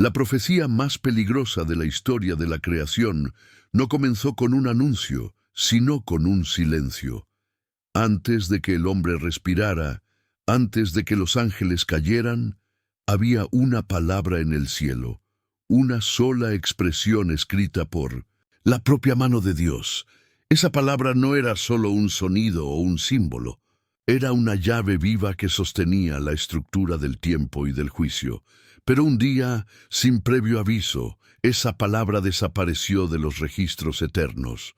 La profecía más peligrosa de la historia de la creación no comenzó con un anuncio, sino con un silencio. Antes de que el hombre respirara, antes de que los ángeles cayeran, había una palabra en el cielo, una sola expresión escrita por la propia mano de Dios. Esa palabra no era solo un sonido o un símbolo, era una llave viva que sostenía la estructura del tiempo y del juicio. Pero un día, sin previo aviso, esa palabra desapareció de los registros eternos.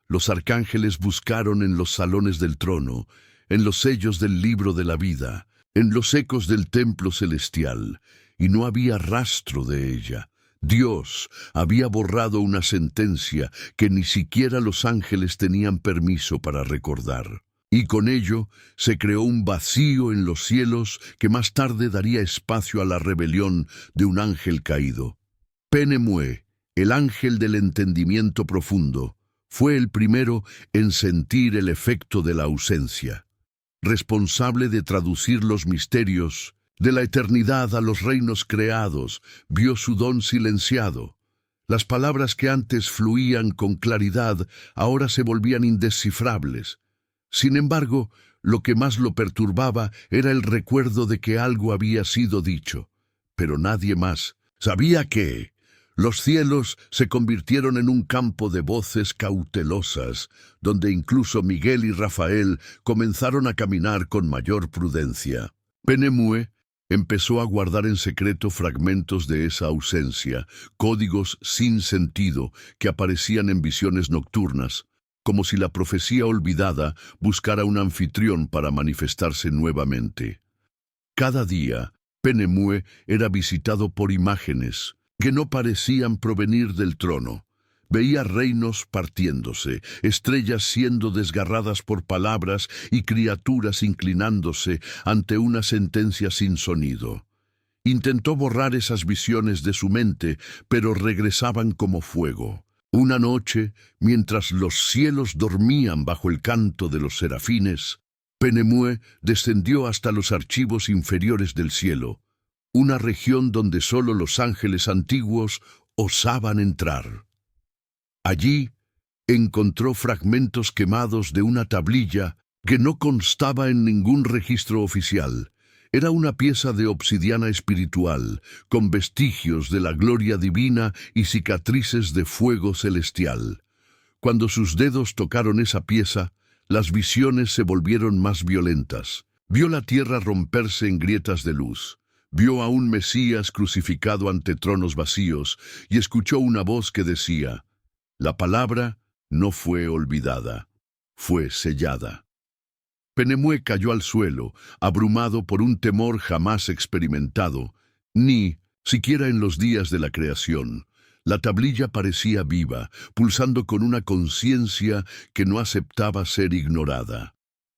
Los arcángeles buscaron en los salones del trono, en los sellos del libro de la vida, en los ecos del templo celestial, y no había rastro de ella. Dios había borrado una sentencia que ni siquiera los ángeles tenían permiso para recordar. Y con ello se creó un vacío en los cielos que más tarde daría espacio a la rebelión de un ángel caído. Penemue, el ángel del entendimiento profundo, fue el primero en sentir el efecto de la ausencia. Responsable de traducir los misterios de la eternidad a los reinos creados, vio su don silenciado. Las palabras que antes fluían con claridad ahora se volvían indescifrables. Sin embargo, lo que más lo perturbaba era el recuerdo de que algo había sido dicho, pero nadie más sabía qué. Los cielos se convirtieron en un campo de voces cautelosas, donde incluso Miguel y Rafael comenzaron a caminar con mayor prudencia. Penemue empezó a guardar en secreto fragmentos de esa ausencia, códigos sin sentido que aparecían en visiones nocturnas, como si la profecía olvidada buscara un anfitrión para manifestarse nuevamente. Cada día, Penemue era visitado por imágenes que no parecían provenir del trono. Veía reinos partiéndose, estrellas siendo desgarradas por palabras y criaturas inclinándose ante una sentencia sin sonido. Intentó borrar esas visiones de su mente, pero regresaban como fuego. Una noche, mientras los cielos dormían bajo el canto de los serafines, Penemue descendió hasta los archivos inferiores del cielo, una región donde solo los ángeles antiguos osaban entrar. Allí encontró fragmentos quemados de una tablilla que no constaba en ningún registro oficial. Era una pieza de obsidiana espiritual, con vestigios de la gloria divina y cicatrices de fuego celestial. Cuando sus dedos tocaron esa pieza, las visiones se volvieron más violentas. Vio la tierra romperse en grietas de luz. Vio a un Mesías crucificado ante tronos vacíos y escuchó una voz que decía: la palabra no fue olvidada, fue sellada. Penemue cayó al suelo, abrumado por un temor jamás experimentado, ni siquiera en los días de la creación. La tablilla parecía viva, pulsando con una conciencia que no aceptaba ser ignorada.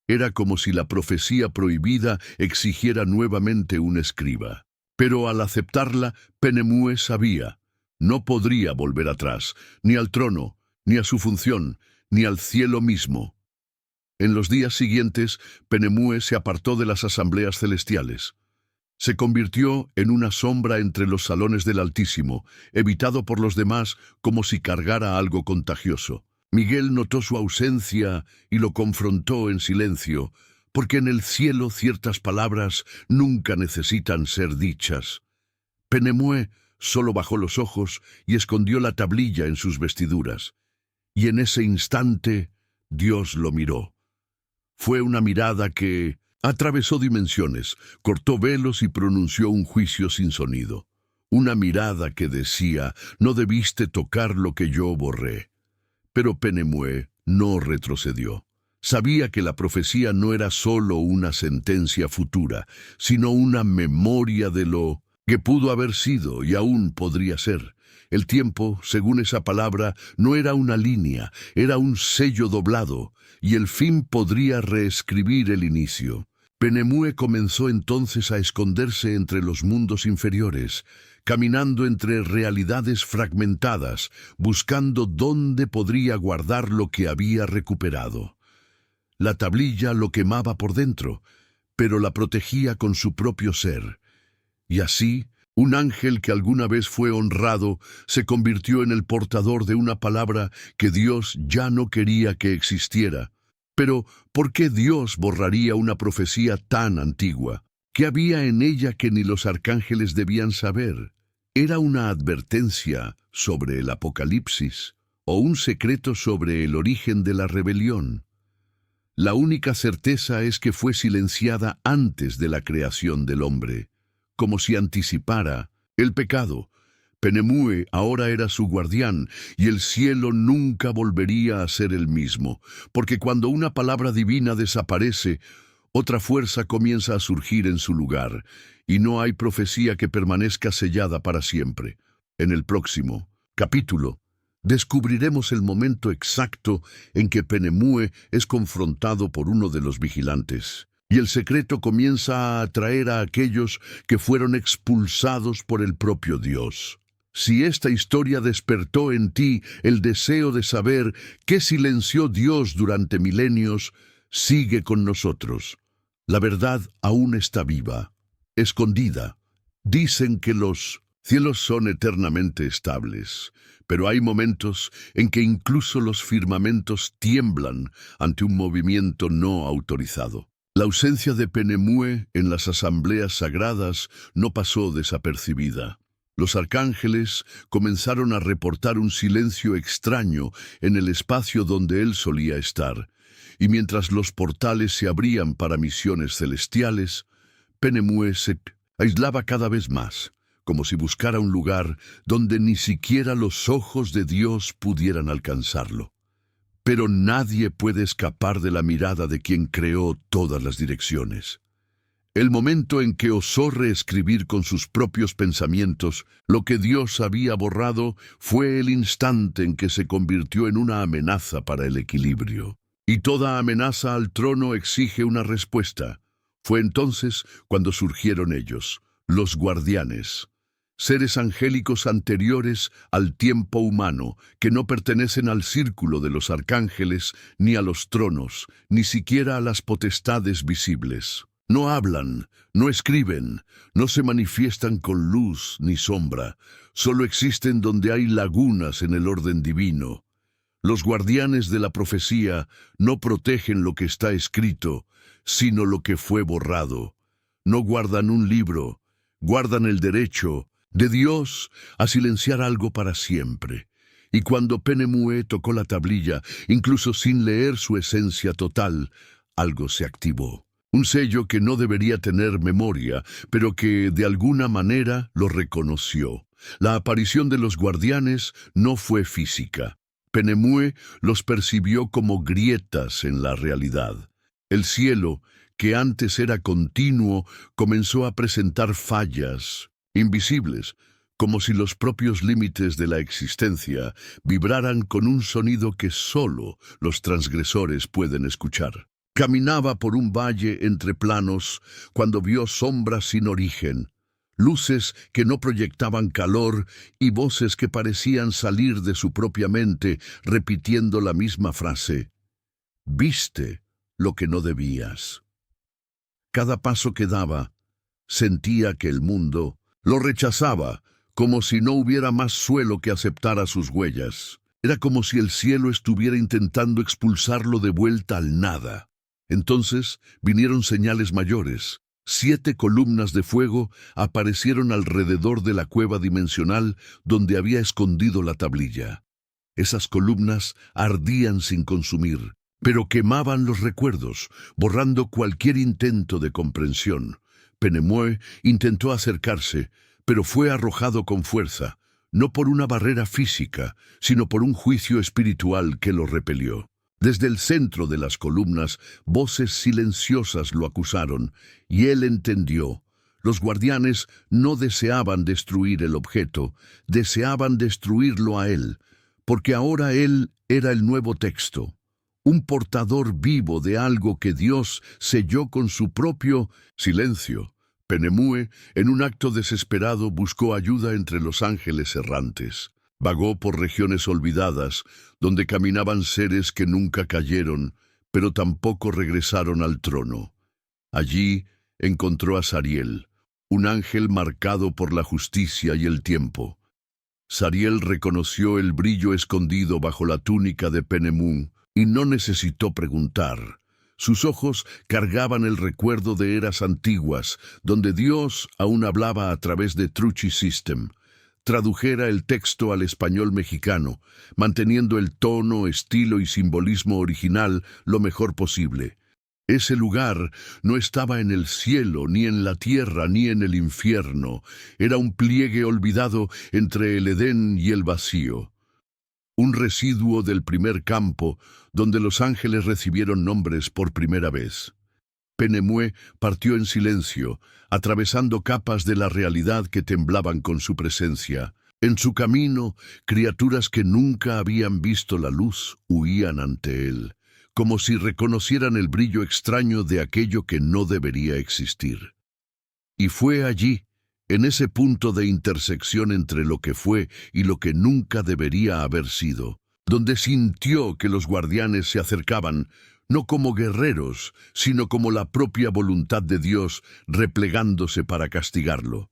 Era como si la profecía prohibida exigiera nuevamente un escriba. Pero al aceptarla, Penemue sabía, no podría volver atrás, ni al trono, ni a su función, ni al cielo mismo. En los días siguientes, Penemue se apartó de las asambleas celestiales. Se convirtió en una sombra entre los salones del Altísimo, evitado por los demás como si cargara algo contagioso. Miguel notó su ausencia y lo confrontó en silencio, porque en el cielo ciertas palabras nunca necesitan ser dichas. Penemue solo bajó los ojos y escondió la tablilla en sus vestiduras. Y en ese instante, Dios lo miró. Fue una mirada que atravesó dimensiones, cortó velos y pronunció un juicio sin sonido. Una mirada que decía: no debiste tocar lo que yo borré. Pero Penemue no retrocedió. Sabía que la profecía no era solo una sentencia futura, sino una memoria de lo que pudo haber sido y aún podría ser. El tiempo, según esa palabra, no era una línea, era un sello doblado, y el fin podría reescribir el inicio. Penemue comenzó entonces a esconderse entre los mundos inferiores, caminando entre realidades fragmentadas, buscando dónde podría guardar lo que había recuperado. La tablilla lo quemaba por dentro, pero la protegía con su propio ser. Y así, Un ángel que alguna vez fue honrado se convirtió en el portador de una palabra que Dios ya no quería que existiera. Pero, ¿por qué Dios borraría una profecía tan antigua? ¿Qué había en ella que ni los arcángeles debían saber? ¿Era una advertencia sobre el Apocalipsis o un secreto sobre el origen de la rebelión? La única certeza es que fue silenciada antes de la creación del hombre, como si anticipara el pecado. Penemue ahora era su guardián, y el cielo nunca volvería a ser el mismo, porque cuando una palabra divina desaparece, otra fuerza comienza a surgir en su lugar, y no hay profecía que permanezca sellada para siempre. En el próximo capítulo, descubriremos el momento exacto en que Penemue es confrontado por uno de los vigilantes, y el secreto comienza a atraer a aquellos que fueron expulsados por el propio Dios. Si esta historia despertó en ti el deseo de saber qué silenció Dios durante milenios, sigue con nosotros. La verdad aún está viva, escondida. Dicen que los cielos son eternamente estables, pero hay momentos en que incluso los firmamentos tiemblan ante un movimiento no autorizado. La ausencia de Penemue en las asambleas sagradas no pasó desapercibida. Los arcángeles comenzaron a reportar un silencio extraño en el espacio donde él solía estar, y mientras los portales se abrían para misiones celestiales, Penemue se aislaba cada vez más, como si buscara un lugar donde ni siquiera los ojos de Dios pudieran alcanzarlo. Pero nadie puede escapar de la mirada de quien creó todas las direcciones. El momento en que osó reescribir con sus propios pensamientos lo que Dios había borrado fue el instante en que se convirtió en una amenaza para el equilibrio. Y toda amenaza al trono exige una respuesta. Fue entonces cuando surgieron ellos, los guardianes, seres angélicos anteriores al tiempo humano, que no pertenecen al círculo de los arcángeles, ni a los tronos, ni siquiera a las potestades visibles. No hablan, no escriben, no se manifiestan con luz ni sombra, solo existen donde hay lagunas en el orden divino. Los guardianes de la profecía no protegen lo que está escrito, sino lo que fue borrado. No guardan un libro, guardan el derecho de Dios a silenciar algo para siempre. Y cuando Penemue tocó la tablilla, incluso sin leer su esencia total, algo se activó. Un sello que no debería tener memoria, pero que de alguna manera lo reconoció. La aparición de los guardianes no fue física. Penemue los percibió como grietas en la realidad. El cielo, que antes era continuo, comenzó a presentar fallas, invisibles, como si los propios límites de la existencia vibraran con un sonido que solo los transgresores pueden escuchar. Caminaba por un valle entre planos cuando vio sombras sin origen, luces que no proyectaban calor y voces que parecían salir de su propia mente repitiendo la misma frase: «Viste lo que no debías». Cada paso que daba, sentía que el mundo lo rechazaba, como si no hubiera más suelo que aceptara sus huellas. Era como si el cielo estuviera intentando expulsarlo de vuelta al nada. Entonces vinieron señales mayores. 7 columnas de fuego aparecieron alrededor de la cueva dimensional donde había escondido la tablilla. Esas columnas ardían sin consumir, pero quemaban los recuerdos, borrando cualquier intento de comprensión. Penemue intentó acercarse, pero fue arrojado con fuerza, no por una barrera física, sino por un juicio espiritual que lo repelió. Desde el centro de las columnas, voces silenciosas lo acusaron, y él entendió. Los guardianes no deseaban destruir el objeto, deseaban destruirlo a él, porque ahora él era el nuevo texto, un portador vivo de algo que Dios selló con su propio silencio. Penemue, en un acto desesperado, buscó ayuda entre los ángeles errantes. Vagó por regiones olvidadas, donde caminaban seres que nunca cayeron, pero tampoco regresaron al trono. Allí encontró a Sariel, un ángel marcado por la justicia y el tiempo. Sariel reconoció el brillo escondido bajo la túnica de Penemu y no necesitó preguntar. Sus ojos cargaban el recuerdo de eras antiguas, donde Dios aún hablaba a través de Truchi System. Tradujera el texto al español mexicano, manteniendo el tono, estilo y simbolismo original lo mejor posible. Ese lugar no estaba en el cielo, ni en la tierra, ni en el infierno. Era un pliegue olvidado entre el Edén y el vacío. Un residuo del primer campo, donde los ángeles recibieron nombres por primera vez. Penemu partió en silencio, atravesando capas de la realidad que temblaban con su presencia. En su camino, criaturas que nunca habían visto la luz huían ante él, como si reconocieran el brillo extraño de aquello que no debería existir. Y fue allí, en ese punto de intersección entre lo que fue y lo que nunca debería haber sido, donde sintió que los guardianes se acercaban, no como guerreros, sino como la propia voluntad de Dios replegándose para castigarlo.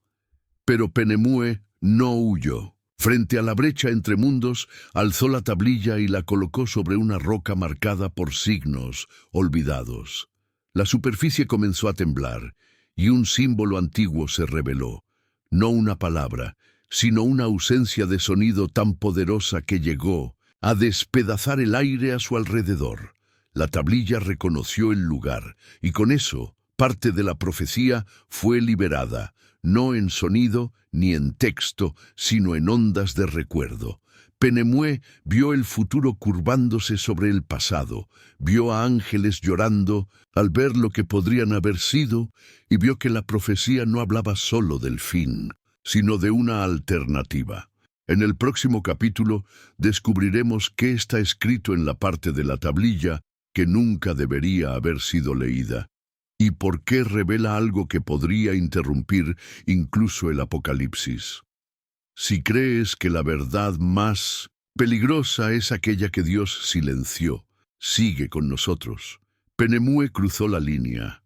Pero Penemu no huyó. Frente a la brecha entre mundos, alzó la tablilla y la colocó sobre una roca marcada por signos olvidados. La superficie comenzó a temblar, y un símbolo antiguo se reveló. No una palabra, sino una ausencia de sonido tan poderosa que llegó a despedazar el aire a su alrededor. La tablilla reconoció el lugar, y con eso, parte de la profecía fue liberada, no en sonido ni en texto, sino en ondas de recuerdo. Penemu vio el futuro curvándose sobre el pasado, vio a ángeles llorando al ver lo que podrían haber sido, y vio que la profecía no hablaba solo del fin, sino de una alternativa. En el próximo capítulo descubriremos qué está escrito en la parte de la tablilla que nunca debería haber sido leída, y por qué revela algo que podría interrumpir incluso el Apocalipsis. Si crees que la verdad más peligrosa es aquella que Dios silenció, sigue con nosotros. Penemu cruzó la línea.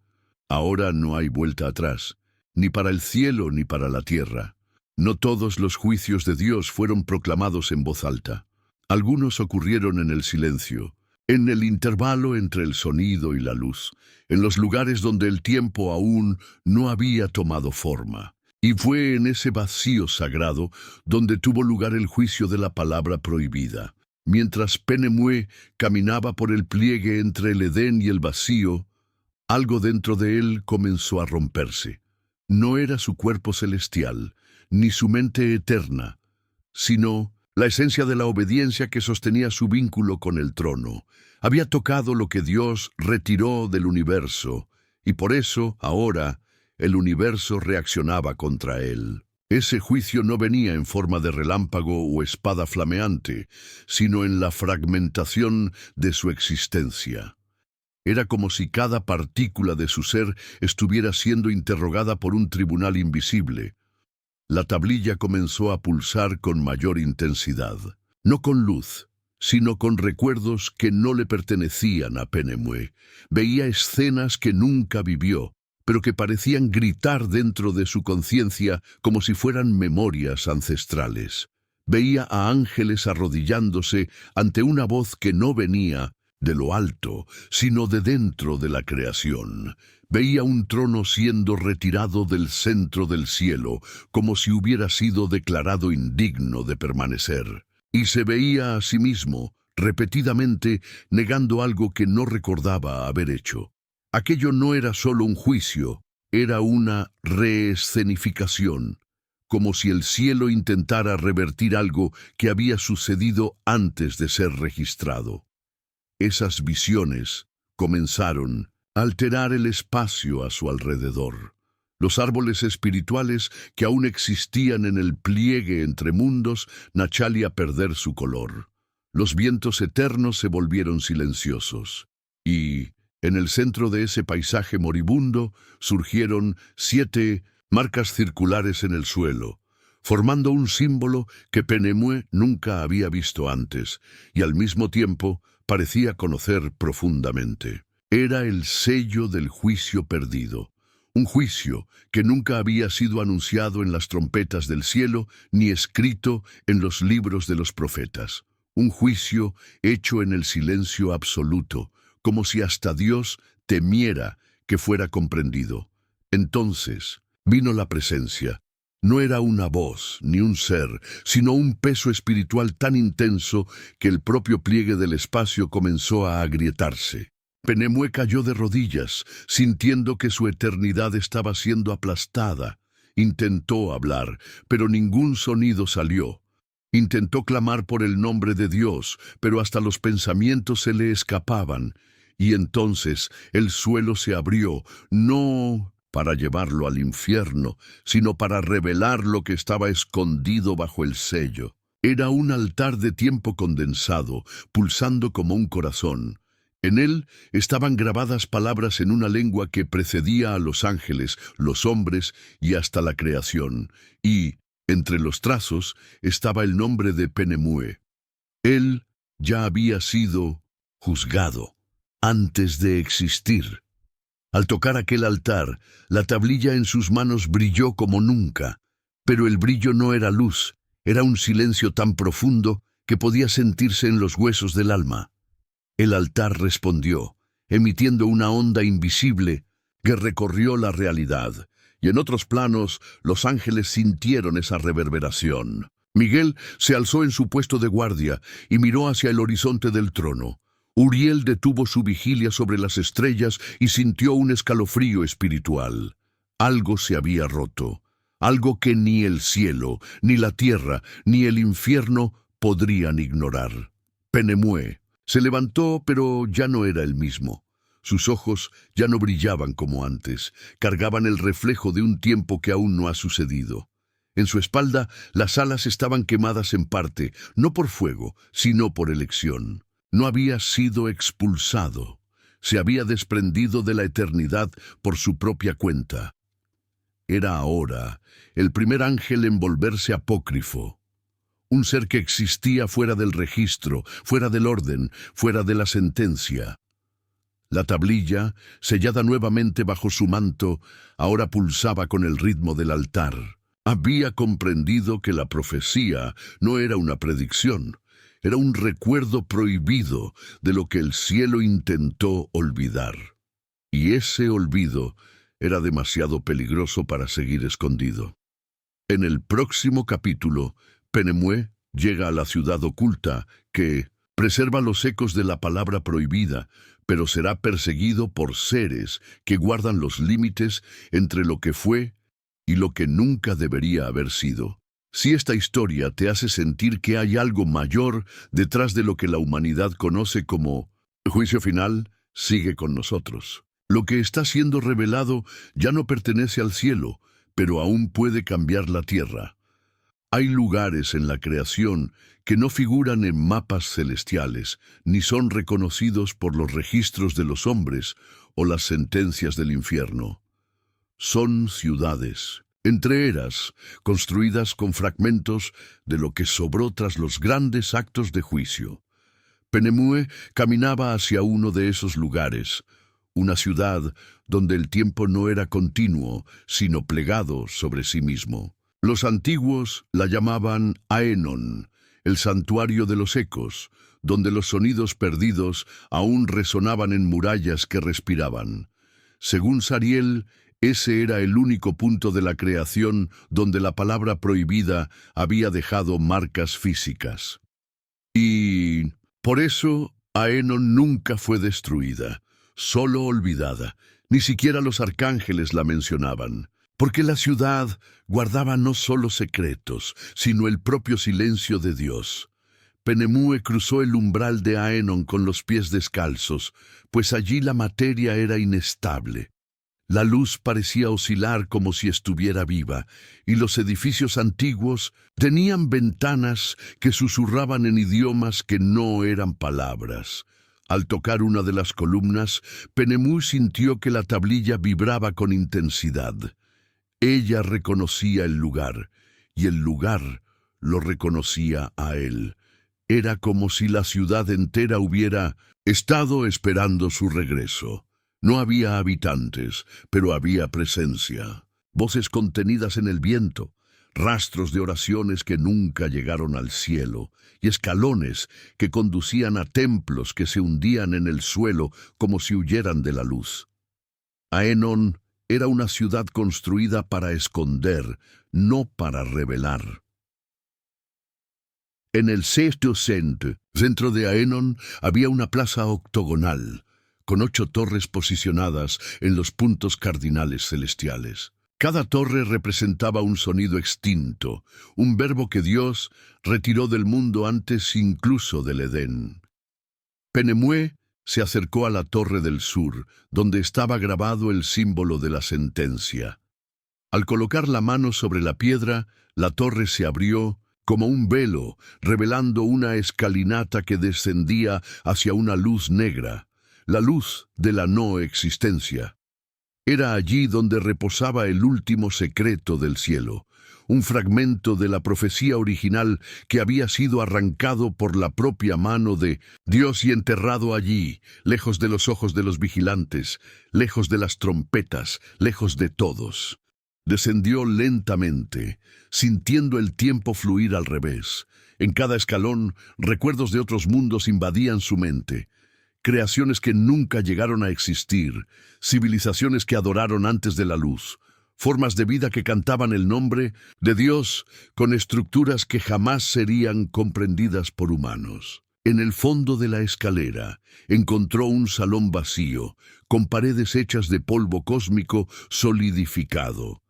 Ahora no hay vuelta atrás, ni para el cielo ni para la tierra. No todos los juicios de Dios fueron proclamados en voz alta. Algunos ocurrieron en el silencio, en el intervalo entre el sonido y la luz, en los lugares donde el tiempo aún no había tomado forma. Y fue en ese vacío sagrado donde tuvo lugar el juicio de la palabra prohibida. Mientras Penemu caminaba por el pliegue entre el Edén y el vacío, algo dentro de él comenzó a romperse. No era su cuerpo celestial, ni su mente eterna, sino la esencia de la obediencia que sostenía su vínculo con el trono. Había tocado lo que Dios retiró del universo, y por eso, ahora, el universo reaccionaba contra él. Ese juicio no venía en forma de relámpago o espada flameante, sino en la fragmentación de su existencia. Era como si cada partícula de su ser estuviera siendo interrogada por un tribunal invisible. La tablilla comenzó a pulsar con mayor intensidad, no con luz, sino con recuerdos que no le pertenecían a Penemu. Veía escenas que nunca vivió, pero que parecían gritar dentro de su conciencia como si fueran memorias ancestrales. Veía a ángeles arrodillándose ante una voz que no venía de lo alto, sino de dentro de la creación. Veía un trono siendo retirado del centro del cielo, como si hubiera sido declarado indigno de permanecer. Y se veía a sí mismo, repetidamente, negando algo que no recordaba haber hecho. Aquello no era solo un juicio, era una reescenificación, como si el cielo intentara revertir algo que había sucedido antes de ser registrado. Esas visiones comenzaron a alterar el espacio a su alrededor. Los árboles espirituales que aún existían en el pliegue entre mundos nacharon a perder su color. Los vientos eternos se volvieron silenciosos. Y, en el centro de ese paisaje moribundo, surgieron 7 marcas circulares en el suelo, formando un símbolo que Penemu nunca había visto antes, y al mismo tiempo parecía conocer profundamente. Era el sello del juicio perdido, un juicio que nunca había sido anunciado en las trompetas del cielo ni escrito en los libros de los profetas. Un juicio hecho en el silencio absoluto, como si hasta Dios temiera que fuera comprendido. Entonces vino la presencia. No era una voz ni un ser, sino un peso espiritual tan intenso que el propio pliegue del espacio comenzó a agrietarse. Penemue cayó de rodillas, sintiendo que su eternidad estaba siendo aplastada. Intentó hablar, pero ningún sonido salió. Intentó clamar por el nombre de Dios, pero hasta los pensamientos se le escapaban. Y entonces el suelo se abrió, no para llevarlo al infierno, sino para revelar lo que estaba escondido bajo el sello. Era un altar de tiempo condensado, pulsando como un corazón. En él estaban grabadas palabras en una lengua que precedía a los ángeles, los hombres y hasta la creación. Y, entre los trazos, estaba el nombre de Penemue. Él ya había sido juzgado antes de existir. Al tocar aquel altar, la tablilla en sus manos brilló como nunca, pero el brillo no era luz, era un silencio tan profundo que podía sentirse en los huesos del alma. El altar respondió, emitiendo una onda invisible que recorrió la realidad, y en otros planos los ángeles sintieron esa reverberación. Miguel se alzó en su puesto de guardia y miró hacia el horizonte del trono. Uriel detuvo su vigilia sobre las estrellas y sintió un escalofrío espiritual. Algo se había roto, algo que ni el cielo, ni la tierra, ni el infierno podrían ignorar. Penemue se levantó, pero ya no era el mismo. Sus ojos ya no brillaban como antes, cargaban el reflejo de un tiempo que aún no ha sucedido. En su espalda, las alas estaban quemadas en parte, no por fuego, sino por elección. No había sido expulsado, se había desprendido de la eternidad por su propia cuenta. Era ahora el primer ángel en volverse apócrifo. Un ser que existía fuera del registro, fuera del orden, fuera de la sentencia. La tablilla, sellada nuevamente bajo su manto, ahora pulsaba con el ritmo del altar. Había comprendido que la profecía no era una predicción, era un recuerdo prohibido de lo que el cielo intentó olvidar. Y ese olvido era demasiado peligroso para seguir escondido. En el próximo capítulo, Penemue llega a la ciudad oculta que preserva los ecos de la palabra prohibida, pero será perseguido por seres que guardan los límites entre lo que fue y lo que nunca debería haber sido. Si esta historia te hace sentir que hay algo mayor detrás de lo que la humanidad conoce como juicio final, sigue con nosotros. Lo que está siendo revelado ya no pertenece al cielo, pero aún puede cambiar la tierra. Hay lugares en la creación que no figuran en mapas celestiales, ni son reconocidos por los registros de los hombres o las sentencias del infierno. Son ciudades, entre eras, construidas con fragmentos de lo que sobró tras los grandes actos de juicio. Penemue caminaba hacia uno de esos lugares, una ciudad donde el tiempo no era continuo, sino plegado sobre sí mismo. Los antiguos la llamaban Aenon, el santuario de los ecos, donde los sonidos perdidos aún resonaban en murallas que respiraban. Según Sariel, ese era el único punto de la creación donde la palabra prohibida había dejado marcas físicas. Y por eso Aenon nunca fue destruida, solo olvidada. Ni siquiera los arcángeles la mencionaban, porque la ciudad guardaba no solo secretos, sino el propio silencio de Dios. Penemue cruzó el umbral de Aenon con los pies descalzos, pues allí la materia era inestable. La luz parecía oscilar como si estuviera viva, y los edificios antiguos tenían ventanas que susurraban en idiomas que no eran palabras. Al tocar una de las columnas, Penemue sintió que la tablilla vibraba con intensidad. Ella reconocía el lugar, y el lugar lo reconocía a él. Era como si la ciudad entera hubiera estado esperando su regreso. No había habitantes, pero había presencia. Voces contenidas en el viento, rastros de oraciones que nunca llegaron al cielo, y escalones que conducían a templos que se hundían en el suelo como si huyeran de la luz. Aenon era una ciudad construida para esconder, no para revelar. En el sexto centro de Aenon había una plaza octogonal, con 8 torres posicionadas en los puntos cardinales celestiales. Cada torre representaba un sonido extinto, un verbo que Dios retiró del mundo antes incluso del Edén. Penemue se acercó a la torre del sur, donde estaba grabado el símbolo de la sentencia. Al colocar la mano sobre la piedra, la torre se abrió como un velo, revelando una escalinata que descendía hacia una luz negra, la luz de la no existencia. Era allí donde reposaba el último secreto del cielo, un fragmento de la profecía original que había sido arrancado por la propia mano de Dios y enterrado allí, lejos de los ojos de los vigilantes, lejos de las trompetas, lejos de todos. Descendió lentamente, sintiendo el tiempo fluir al revés. En cada escalón, recuerdos de otros mundos invadían su mente. Creaciones que nunca llegaron a existir, civilizaciones que adoraron antes de la luz, formas de vida que cantaban el nombre de Dios con estructuras que jamás serían comprendidas por humanos. En el fondo de la escalera encontró un salón vacío, con paredes hechas de polvo cósmico solidificado.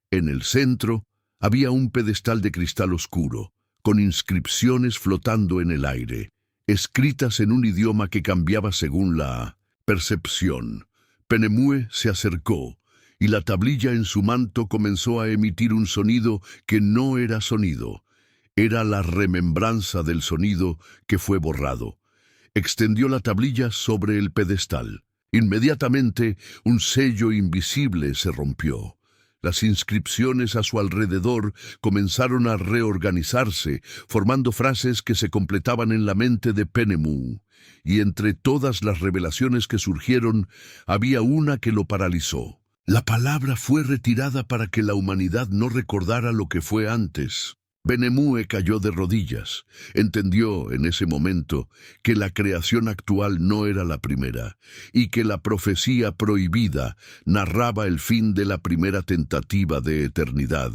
En el centro había un pedestal de cristal oscuro, con inscripciones flotando en el aire, escritas en un idioma que cambiaba según la percepción. Penemue se acercó, y la tablilla en su manto comenzó a emitir un sonido que no era sonido. Era la remembranza del sonido que fue borrado. Extendió la tablilla sobre el pedestal. Inmediatamente, un sello invisible se rompió. Las inscripciones a su alrededor comenzaron a reorganizarse, formando frases que se completaban en la mente de Penemu. Y entre todas las revelaciones que surgieron, había una que lo paralizó. La palabra fue retirada para que la humanidad no recordara lo que fue antes. Penemue cayó de rodillas. Entendió en ese momento que la creación actual no era la primera y que la profecía prohibida narraba el fin de la primera tentativa de eternidad,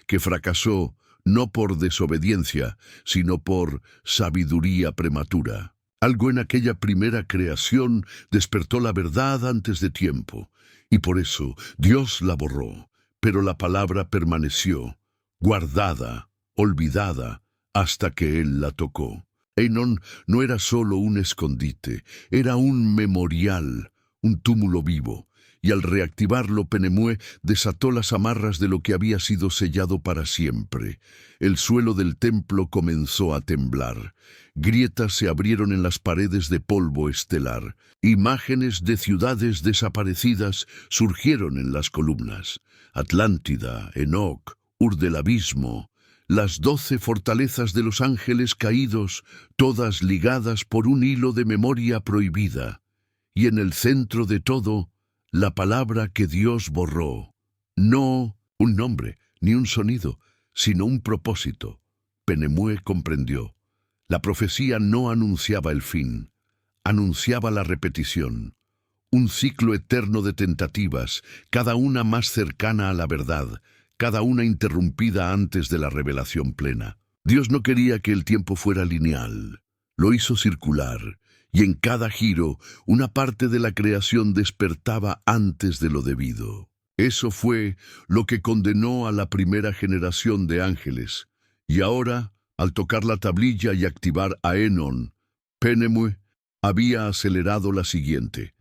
que fracasó no por desobediencia, sino por sabiduría prematura. Algo en aquella primera creación despertó la verdad antes de tiempo, y por eso Dios la borró, pero la palabra permaneció, guardada, olvidada, hasta que Él la tocó. Aenon no era solo un escondite, era un memorial, un túmulo vivo, y al reactivarlo Penemue desató las amarras de lo que había sido sellado para siempre. El suelo del templo comenzó a temblar. Grietas se abrieron en las paredes de polvo estelar. Imágenes de ciudades desaparecidas surgieron en las columnas. Atlántida, Enoc, Ur del Abismo, las 12 fortalezas de los ángeles caídos, todas ligadas por un hilo de memoria prohibida. Y en el centro de todo, la palabra que Dios borró. No un nombre, ni un sonido, sino un propósito. Penemue comprendió. La profecía no anunciaba el fin, anunciaba la repetición. Un ciclo eterno de tentativas, cada una más cercana a la verdad, cada una interrumpida antes de la revelación plena. Dios no quería que el tiempo fuera lineal. Lo hizo circular, y en cada giro, una parte de la creación despertaba antes de lo debido. Eso fue lo que condenó a la primera generación de ángeles. Y ahora, al tocar la tablilla y activar Aenon, Penemue había acelerado la siguiente.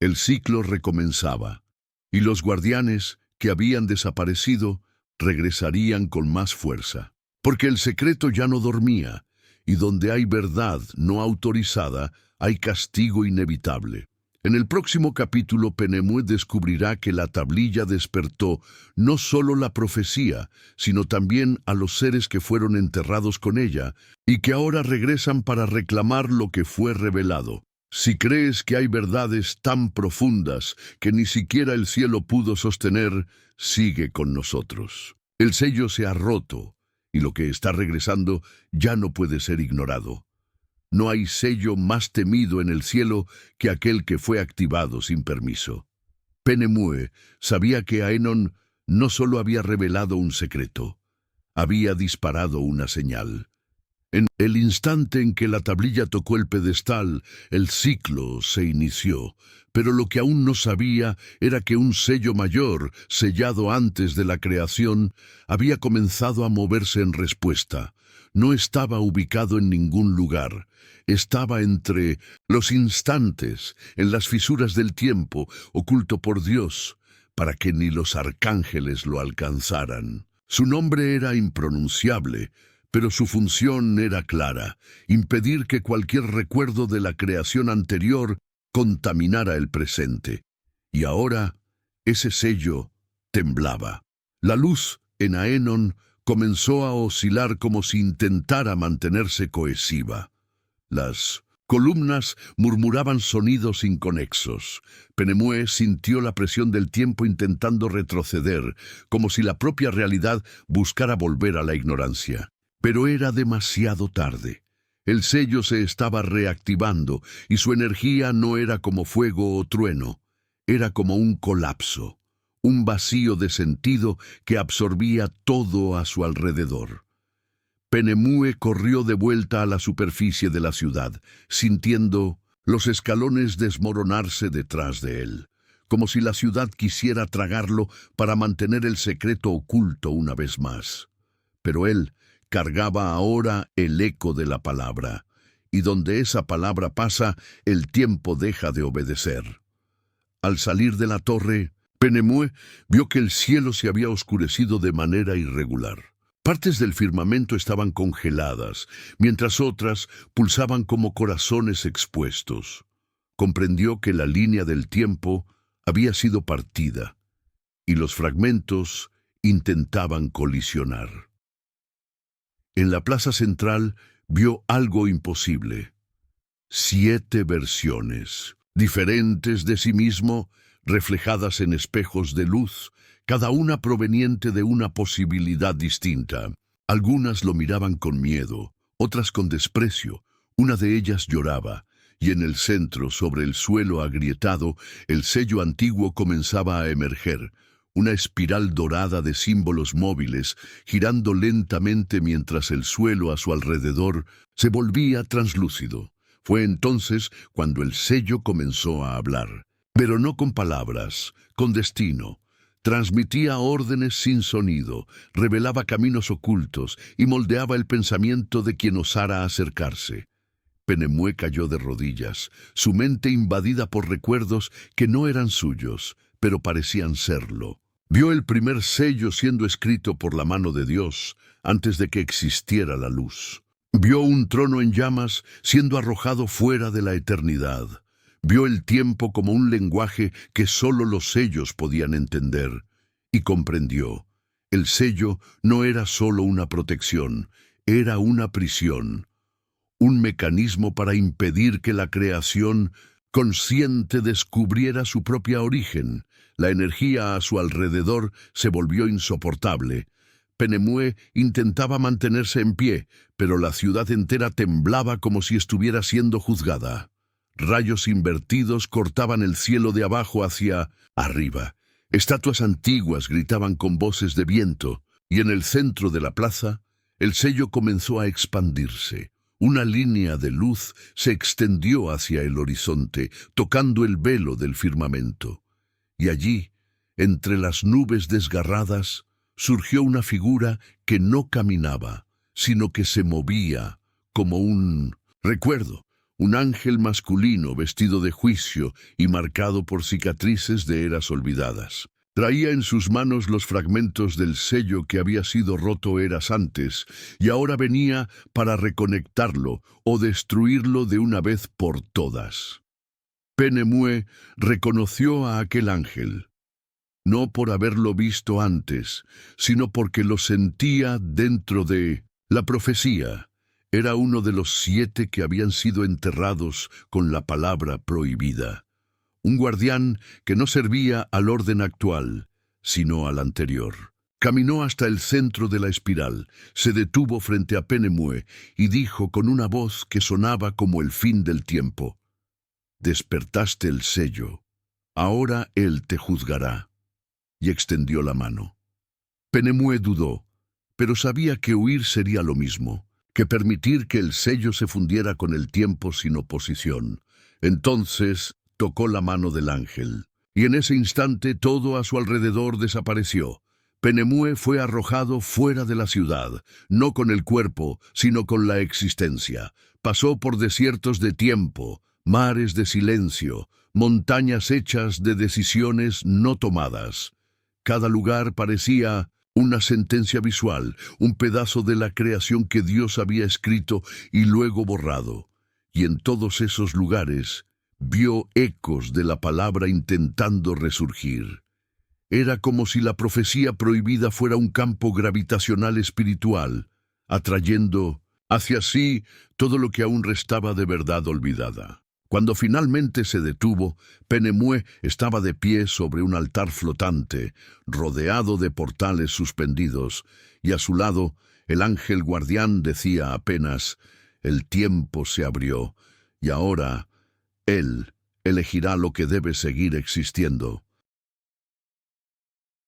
El ciclo recomenzaba, y los guardianes que habían desaparecido regresarían con más fuerza. Porque el secreto ya no dormía, y donde hay verdad no autorizada, hay castigo inevitable. En el próximo capítulo, Penemue descubrirá que la tablilla despertó no solo la profecía, sino también a los seres que fueron enterrados con ella, y que ahora regresan para reclamar lo que fue revelado. Si crees que hay verdades tan profundas que ni siquiera el cielo pudo sostener, sigue con nosotros. El sello se ha roto y lo que está regresando ya no puede ser ignorado. No hay sello más temido en el cielo que aquel que fue activado sin permiso. Penemue sabía que Aenon no solo había revelado un secreto, había disparado una señal. En el instante en que la tablilla tocó el pedestal, el ciclo se inició, pero lo que aún no sabía era que un sello mayor, sellado antes de la creación, había comenzado a moverse en respuesta. No estaba ubicado en ningún lugar. Estaba entre los instantes, en las fisuras del tiempo, oculto por Dios, para que ni los arcángeles lo alcanzaran. Su nombre era impronunciable, pero su función era clara: impedir que cualquier recuerdo de la creación anterior contaminara el presente. Y ahora, ese sello temblaba. La luz en Aenon comenzó a oscilar como si intentara mantenerse cohesiva. Las columnas murmuraban sonidos inconexos. Penemue sintió la presión del tiempo intentando retroceder, como si la propia realidad buscara volver a la ignorancia. Pero era demasiado tarde. El sello se estaba reactivando y su energía no era como fuego o trueno. Era como un colapso, un vacío de sentido que absorbía todo a su alrededor. Penemue corrió de vuelta a la superficie de la ciudad, sintiendo los escalones desmoronarse detrás de él, como si la ciudad quisiera tragarlo para mantener el secreto oculto una vez más. Pero él cargaba ahora el eco de la palabra, y donde esa palabra pasa, el tiempo deja de obedecer. Al salir de la torre, Penemue vio que el cielo se había oscurecido de manera irregular. Partes del firmamento estaban congeladas, mientras otras pulsaban como corazones expuestos. Comprendió que la línea del tiempo había sido partida, y los fragmentos intentaban colisionar. En la plaza central vio algo imposible: 7 versiones, diferentes de sí mismo, reflejadas en espejos de luz, cada una proveniente de una posibilidad distinta. Algunas lo miraban con miedo, otras con desprecio. Una de ellas lloraba, y en el centro, sobre el suelo agrietado, el sello antiguo comenzaba a emerger, una espiral dorada de símbolos móviles, girando lentamente mientras el suelo a su alrededor se volvía translúcido. Fue entonces cuando el sello comenzó a hablar, pero no con palabras, con destino. Transmitía órdenes sin sonido, revelaba caminos ocultos y moldeaba el pensamiento de quien osara acercarse. Penemue cayó de rodillas, su mente invadida por recuerdos que no eran suyos, pero parecían serlo. Vio el primer sello siendo escrito por la mano de Dios antes de que existiera la luz. Vio un trono en llamas siendo arrojado fuera de la eternidad. Vio el tiempo como un lenguaje que solo los sellos podían entender, y comprendió: el sello no era solo una protección, era una prisión, un mecanismo para impedir que la creación consciente descubriera su propia origen. La energía a su alrededor se volvió insoportable. Penemue intentaba mantenerse en pie, pero la ciudad entera temblaba como si estuviera siendo juzgada. Rayos invertidos cortaban el cielo de abajo hacia arriba. Estatuas antiguas gritaban con voces de viento, y en el centro de la plaza, el sello comenzó a expandirse. Una línea de luz se extendió hacia el horizonte, tocando el velo del firmamento. Y allí, entre las nubes desgarradas, surgió una figura que no caminaba, sino que se movía como un recuerdo. Un ángel masculino vestido de juicio y marcado por cicatrices de eras olvidadas. Traía en sus manos los fragmentos del sello que había sido roto eras antes, y ahora venía para reconectarlo o destruirlo de una vez por todas. Penemue reconoció a aquel ángel, no por haberlo visto antes, sino porque lo sentía dentro de la profecía. Era uno de los 7 que habían sido enterrados con la palabra prohibida. Un guardián que no servía al orden actual, sino al anterior. Caminó hasta el centro de la espiral, se detuvo frente a Penemue y dijo con una voz que sonaba como el fin del tiempo: «Despertaste el sello. Ahora él te juzgará». Y extendió la mano. Penemue dudó, pero sabía que huir sería lo mismo, que permitir que el sello se fundiera con el tiempo sin oposición. Entonces tocó la mano del ángel, y en ese instante todo a su alrededor desapareció. Penemue fue arrojado fuera de la ciudad, no con el cuerpo, sino con la existencia. Pasó por desiertos de tiempo, mares de silencio, montañas hechas de decisiones no tomadas. Cada lugar parecía una sentencia visual, un pedazo de la creación que Dios había escrito y luego borrado. Y en todos esos lugares vio ecos de la palabra intentando resurgir. Era como si la profecía prohibida fuera un campo gravitacional espiritual, atrayendo hacia sí todo lo que aún restaba de verdad olvidada. Cuando finalmente se detuvo, Penemue estaba de pie sobre un altar flotante, rodeado de portales suspendidos, y a su lado el ángel guardián decía apenas: «El tiempo se abrió, y ahora él elegirá lo que debe seguir existiendo».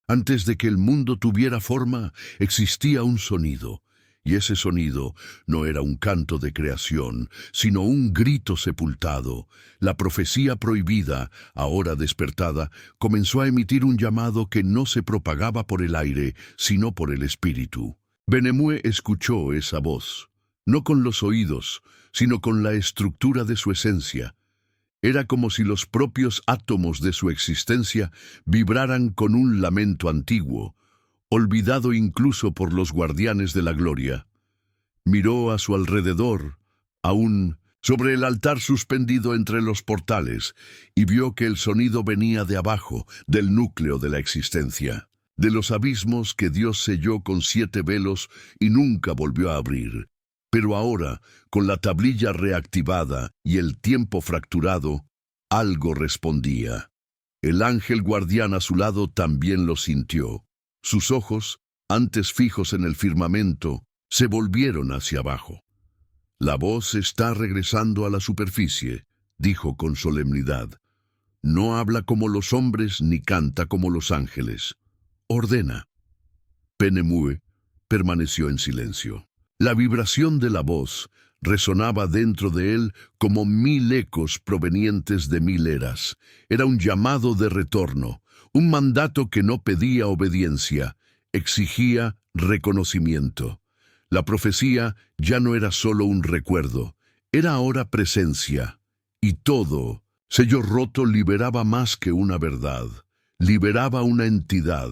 Antes de que el mundo tuviera forma, existía un sonido, y ese sonido no era un canto de creación, sino un grito sepultado. La profecía prohibida, ahora despertada, comenzó a emitir un llamado que no se propagaba por el aire, sino por el espíritu. Penemue escuchó esa voz, no con los oídos, sino con la estructura de su esencia. Era como si los propios átomos de su existencia vibraran con un lamento antiguo, olvidado incluso por los guardianes de la gloria. Miró a su alrededor, aún sobre el altar suspendido entre los portales, y vio que el sonido venía de abajo, del núcleo de la existencia, de los abismos que Dios selló con 7 velos y nunca volvió a abrir. Pero ahora, con la tablilla reactivada y el tiempo fracturado, algo respondía. El ángel guardián a su lado también lo sintió. Sus ojos, antes fijos en el firmamento, se volvieron hacia abajo. «La voz está regresando a la superficie», dijo con solemnidad. «No habla como los hombres ni canta como los ángeles. Ordena». Penemue permaneció en silencio. La vibración de la voz resonaba dentro de él como 1000 ecos provenientes de 1000 eras. Era un llamado de retorno, un mandato que no pedía obediencia, exigía reconocimiento. La profecía ya no era solo un recuerdo, era ahora presencia. Y todo, sello roto, liberaba más que una verdad, liberaba una entidad,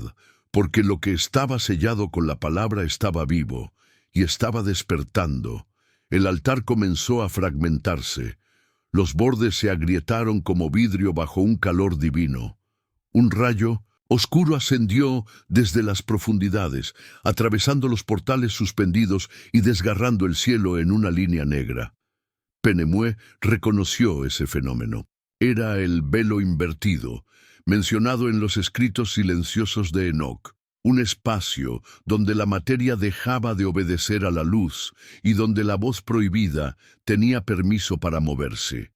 porque lo que estaba sellado con la palabra estaba vivo y estaba despertando. El altar comenzó a fragmentarse. Los bordes se agrietaron como vidrio bajo un calor divino. Un rayo oscuro ascendió desde las profundidades, atravesando los portales suspendidos y desgarrando el cielo en una línea negra. Penemue reconoció ese fenómeno. Era el velo invertido, mencionado en los escritos silenciosos de Enoc. Un espacio donde la materia dejaba de obedecer a la luz y donde la voz prohibida tenía permiso para moverse.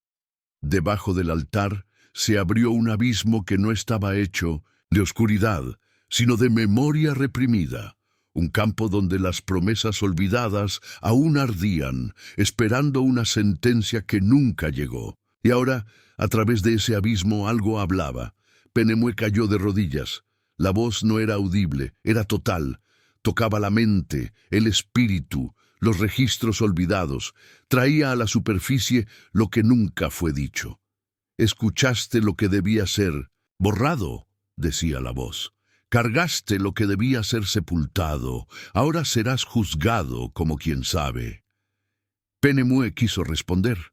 Debajo del altar se abrió un abismo que no estaba hecho de oscuridad, sino de memoria reprimida, un campo donde las promesas olvidadas aún ardían, esperando una sentencia que nunca llegó. Y ahora, a través de ese abismo, algo hablaba. Penemue cayó de rodillas. La voz no era audible, era total. Tocaba la mente, el espíritu, los registros olvidados. Traía a la superficie lo que nunca fue dicho. «Escuchaste lo que debía ser borrado», decía la voz. «Cargaste lo que debía ser sepultado. Ahora serás juzgado como quien sabe». Penemue quiso responder,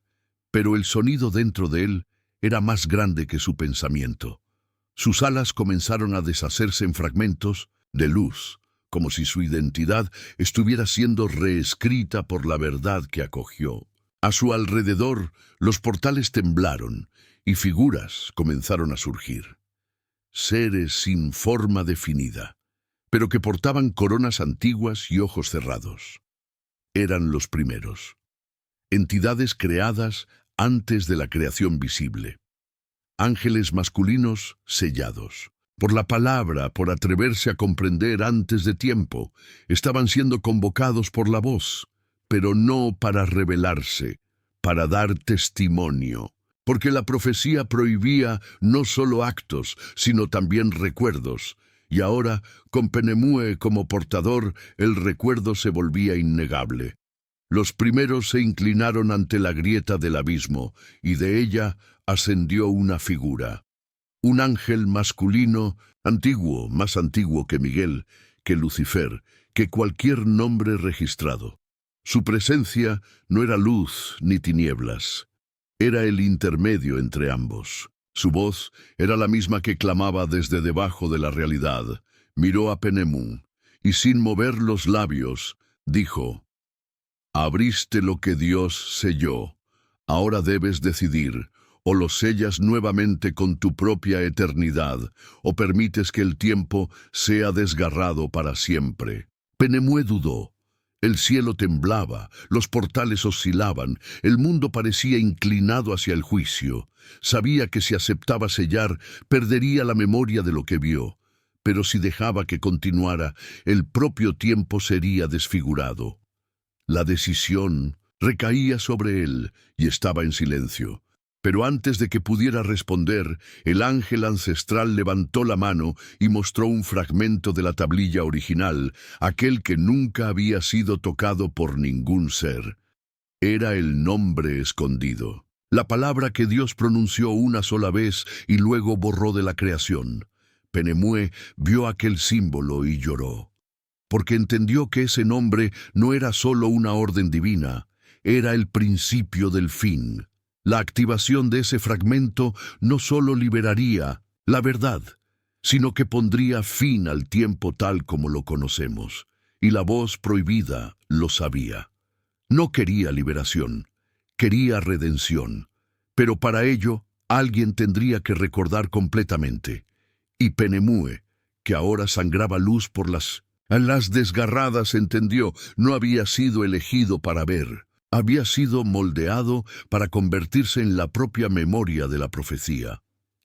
pero el sonido dentro de él era más grande que su pensamiento. Sus alas comenzaron a deshacerse en fragmentos de luz, como si su identidad estuviera siendo reescrita por la verdad que acogió. A su alrededor, los portales temblaron y figuras comenzaron a surgir. Seres sin forma definida, pero que portaban coronas antiguas y ojos cerrados. Eran los primeros. Entidades creadas antes de la creación visible. Ángeles masculinos sellados. Por la palabra, por atreverse a comprender antes de tiempo, estaban siendo convocados por la voz, pero no para revelarse, para dar testimonio. Porque la profecía prohibía no solo actos, sino también recuerdos. Y ahora, con Penemue como portador, el recuerdo se volvía innegable. Los primeros se inclinaron ante la grieta del abismo, y de ella ascendió una figura. Un ángel masculino, antiguo, más antiguo que Miguel, que Lucifer, que cualquier nombre registrado. Su presencia no era luz ni tinieblas. Era el intermedio entre ambos. Su voz era la misma que clamaba desde debajo de la realidad. Miró a Penemú, y sin mover los labios, dijo: «Abriste lo que Dios selló. Ahora debes decidir, o lo sellas nuevamente con tu propia eternidad, o permites que el tiempo sea desgarrado para siempre». Penemue dudó. El cielo temblaba, los portales oscilaban, el mundo parecía inclinado hacia el juicio. Sabía que si aceptaba sellar, perdería la memoria de lo que vio. Pero si dejaba que continuara, el propio tiempo sería desfigurado. La decisión recaía sobre él y estaba en silencio. Pero antes de que pudiera responder, el ángel ancestral levantó la mano y mostró un fragmento de la tablilla original, aquel que nunca había sido tocado por ningún ser. Era el nombre escondido, la palabra que Dios pronunció una sola vez y luego borró de la creación. Penemue vio aquel símbolo y lloró, porque entendió que ese nombre no era solo una orden divina, era el principio del fin. La activación de ese fragmento no solo liberaría la verdad, sino que pondría fin al tiempo tal como lo conocemos. Y la voz prohibida lo sabía. No quería liberación, quería redención. Pero para ello, alguien tendría que recordar completamente. Y Penemue, que ahora sangraba luz por las desgarradas, entendió, no había sido elegido para ver. Había sido moldeado para convertirse en la propia memoria de la profecía.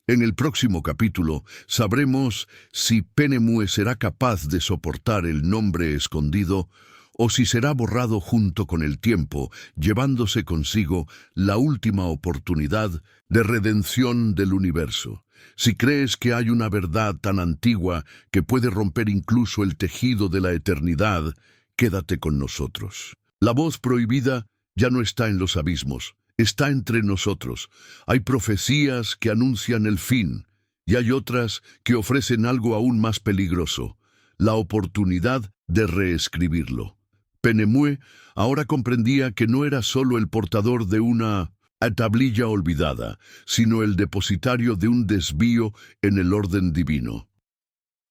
En el próximo capítulo sabremos si Penemue será capaz de soportar el nombre escondido o si será borrado junto con el tiempo, llevándose consigo la última oportunidad de redención del universo. Si crees que hay una verdad tan antigua que puede romper incluso el tejido de la eternidad, quédate con nosotros. La voz prohibida ya no está en los abismos, está entre nosotros. Hay profecías que anuncian el fin, y hay otras que ofrecen algo aún más peligroso, la oportunidad de reescribirlo. Penemue ahora comprendía que no era solo el portador de una tablilla olvidada, sino el depositario de un desvío en el orden divino.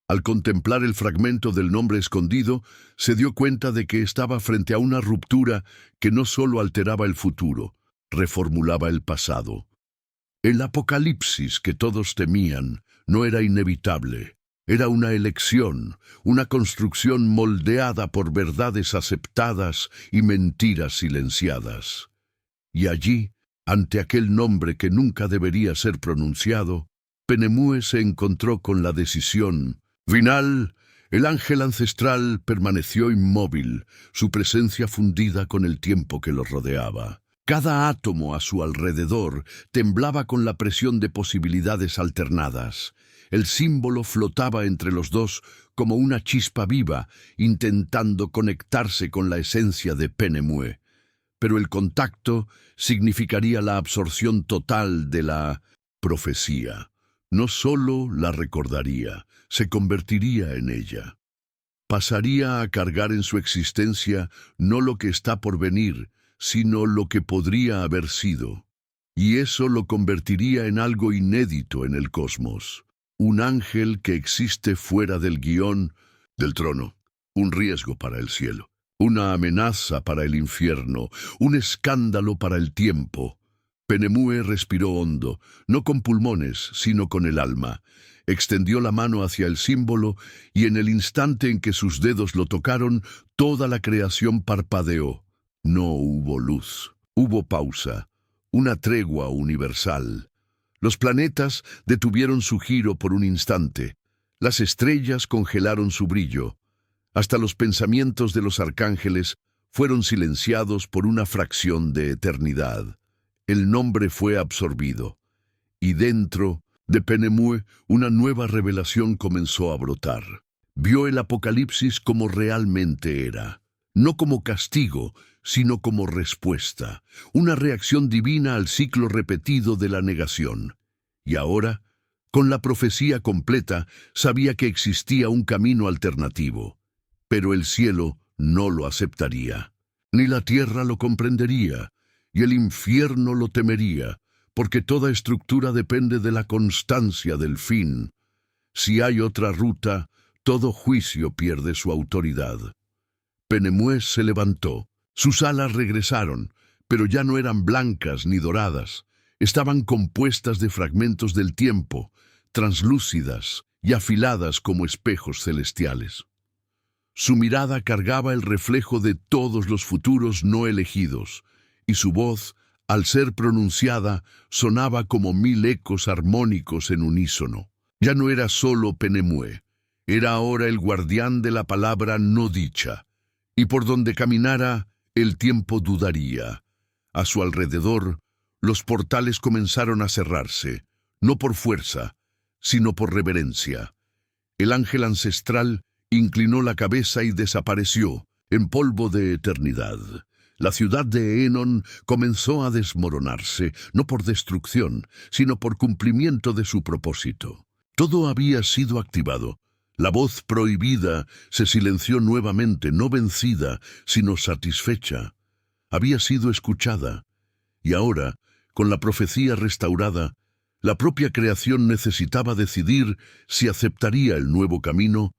Al contemplar el fragmento del nombre escondido, se dio cuenta de que estaba frente a una ruptura que no solo alteraba el futuro, reformulaba el pasado. El apocalipsis que todos temían no era inevitable, era una elección, una construcción moldeada por verdades aceptadas y mentiras silenciadas. Y allí, ante aquel nombre que nunca debería ser pronunciado, Penemue se encontró con la decisión final. El ángel ancestral permaneció inmóvil, su presencia fundida con el tiempo que lo rodeaba. Cada átomo a su alrededor temblaba con la presión de posibilidades alternadas. El símbolo flotaba entre los dos como una chispa viva, intentando conectarse con la esencia de Penemue. Pero el contacto significaría la absorción total de la profecía. No solo la recordaría, se convertiría en ella. Pasaría a cargar en su existencia no lo que está por venir, sino lo que podría haber sido. Y eso lo convertiría en algo inédito en el cosmos. Un ángel que existe fuera del guión del trono. un riesgo para el cielo, una amenaza para el infierno, un escándalo para el tiempo. Penemue respiró hondo, no con pulmones, sino con el alma. Extendió la mano hacia el símbolo y en el instante en que sus dedos lo tocaron, toda la creación parpadeó. No hubo luz, hubo pausa, una tregua universal. Los planetas detuvieron su giro por un instante. Las estrellas congelaron su brillo. Hasta los pensamientos de los arcángeles fueron silenciados por una fracción de eternidad. El nombre fue absorbido. Y dentro de Penemue, una nueva revelación comenzó a brotar. Vio el Apocalipsis como realmente era, no como castigo, sino como respuesta, una reacción divina al ciclo repetido de la negación. Y ahora, con la profecía completa, sabía que existía un camino alternativo, pero el cielo no lo aceptaría, ni la tierra lo comprendería, y el infierno lo temería, porque toda estructura depende de la constancia del fin. Si hay otra ruta, todo juicio pierde su autoridad. Penemue se levantó. Sus alas regresaron, pero ya no eran blancas ni doradas. Estaban compuestas de fragmentos del tiempo, translúcidas y afiladas como espejos celestiales. Su mirada cargaba el reflejo de todos los futuros no elegidos, y su voz, al ser pronunciada, sonaba como 1000 ecos armónicos en unísono. Ya no era solo Penemue, era ahora el guardián de la palabra no dicha, y por donde caminara, el tiempo dudaría. A su alrededor, los portales comenzaron a cerrarse, no por fuerza, sino por reverencia. El ángel ancestral inclinó la cabeza y desapareció, en polvo de eternidad. La ciudad de Enon comenzó a desmoronarse, no por destrucción, sino por cumplimiento de su propósito. Todo había sido activado. La voz prohibida se silenció nuevamente, no vencida, sino satisfecha. Había sido escuchada. Y ahora, con la profecía restaurada, la propia creación necesitaba decidir si aceptaría el nuevo camino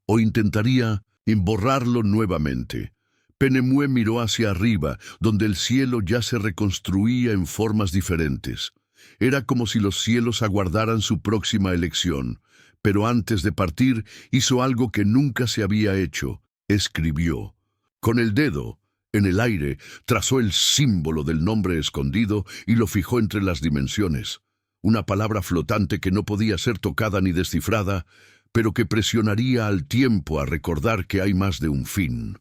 o intentaría borrarlo nuevamente. Penemue miró hacia arriba, donde el cielo ya se reconstruía en formas diferentes. Era como si los cielos aguardaran su próxima elección. Pero antes de partir, hizo algo que nunca se había hecho. Escribió. Con el dedo, en el aire, trazó el símbolo del nombre escondido y lo fijó entre las dimensiones. Una palabra flotante que no podía ser tocada ni descifrada, pero que presionaría al tiempo a recordar que hay más de un fin.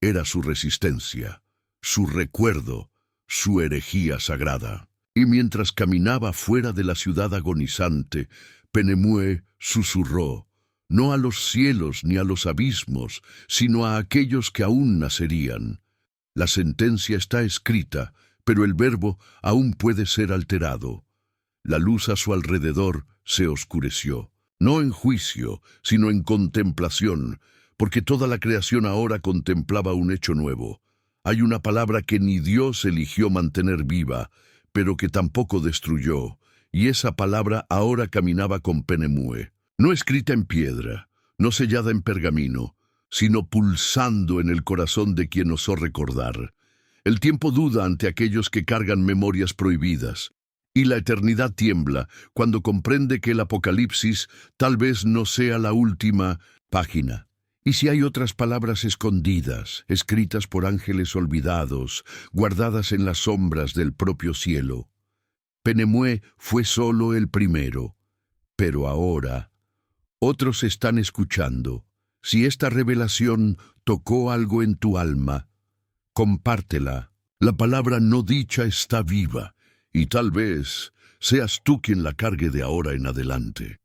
Era su resistencia, su recuerdo, su herejía sagrada. Y mientras caminaba fuera de la ciudad agonizante, Penemue susurró, no a los cielos ni a los abismos, sino a aquellos que aún nacerían. La sentencia está escrita, pero el verbo aún puede ser alterado. La luz a su alrededor se oscureció, no en juicio, sino en contemplación, porque toda la creación ahora contemplaba un hecho nuevo. Hay una palabra que ni Dios eligió mantener viva, pero que tampoco destruyó, y esa palabra ahora caminaba con Penemue, no escrita en piedra, no sellada en pergamino, sino pulsando en el corazón de quien osó recordar. El tiempo duda ante aquellos que cargan memorias prohibidas, y la eternidad tiembla cuando comprende que el Apocalipsis tal vez no sea la última página. Y si hay otras palabras escondidas, escritas por ángeles olvidados, guardadas en las sombras del propio cielo. Penemue fue solo el primero, pero ahora otros están escuchando. Si esta revelación tocó algo en tu alma, compártela. La palabra no dicha está viva, y tal vez seas tú quien la cargue de ahora en adelante.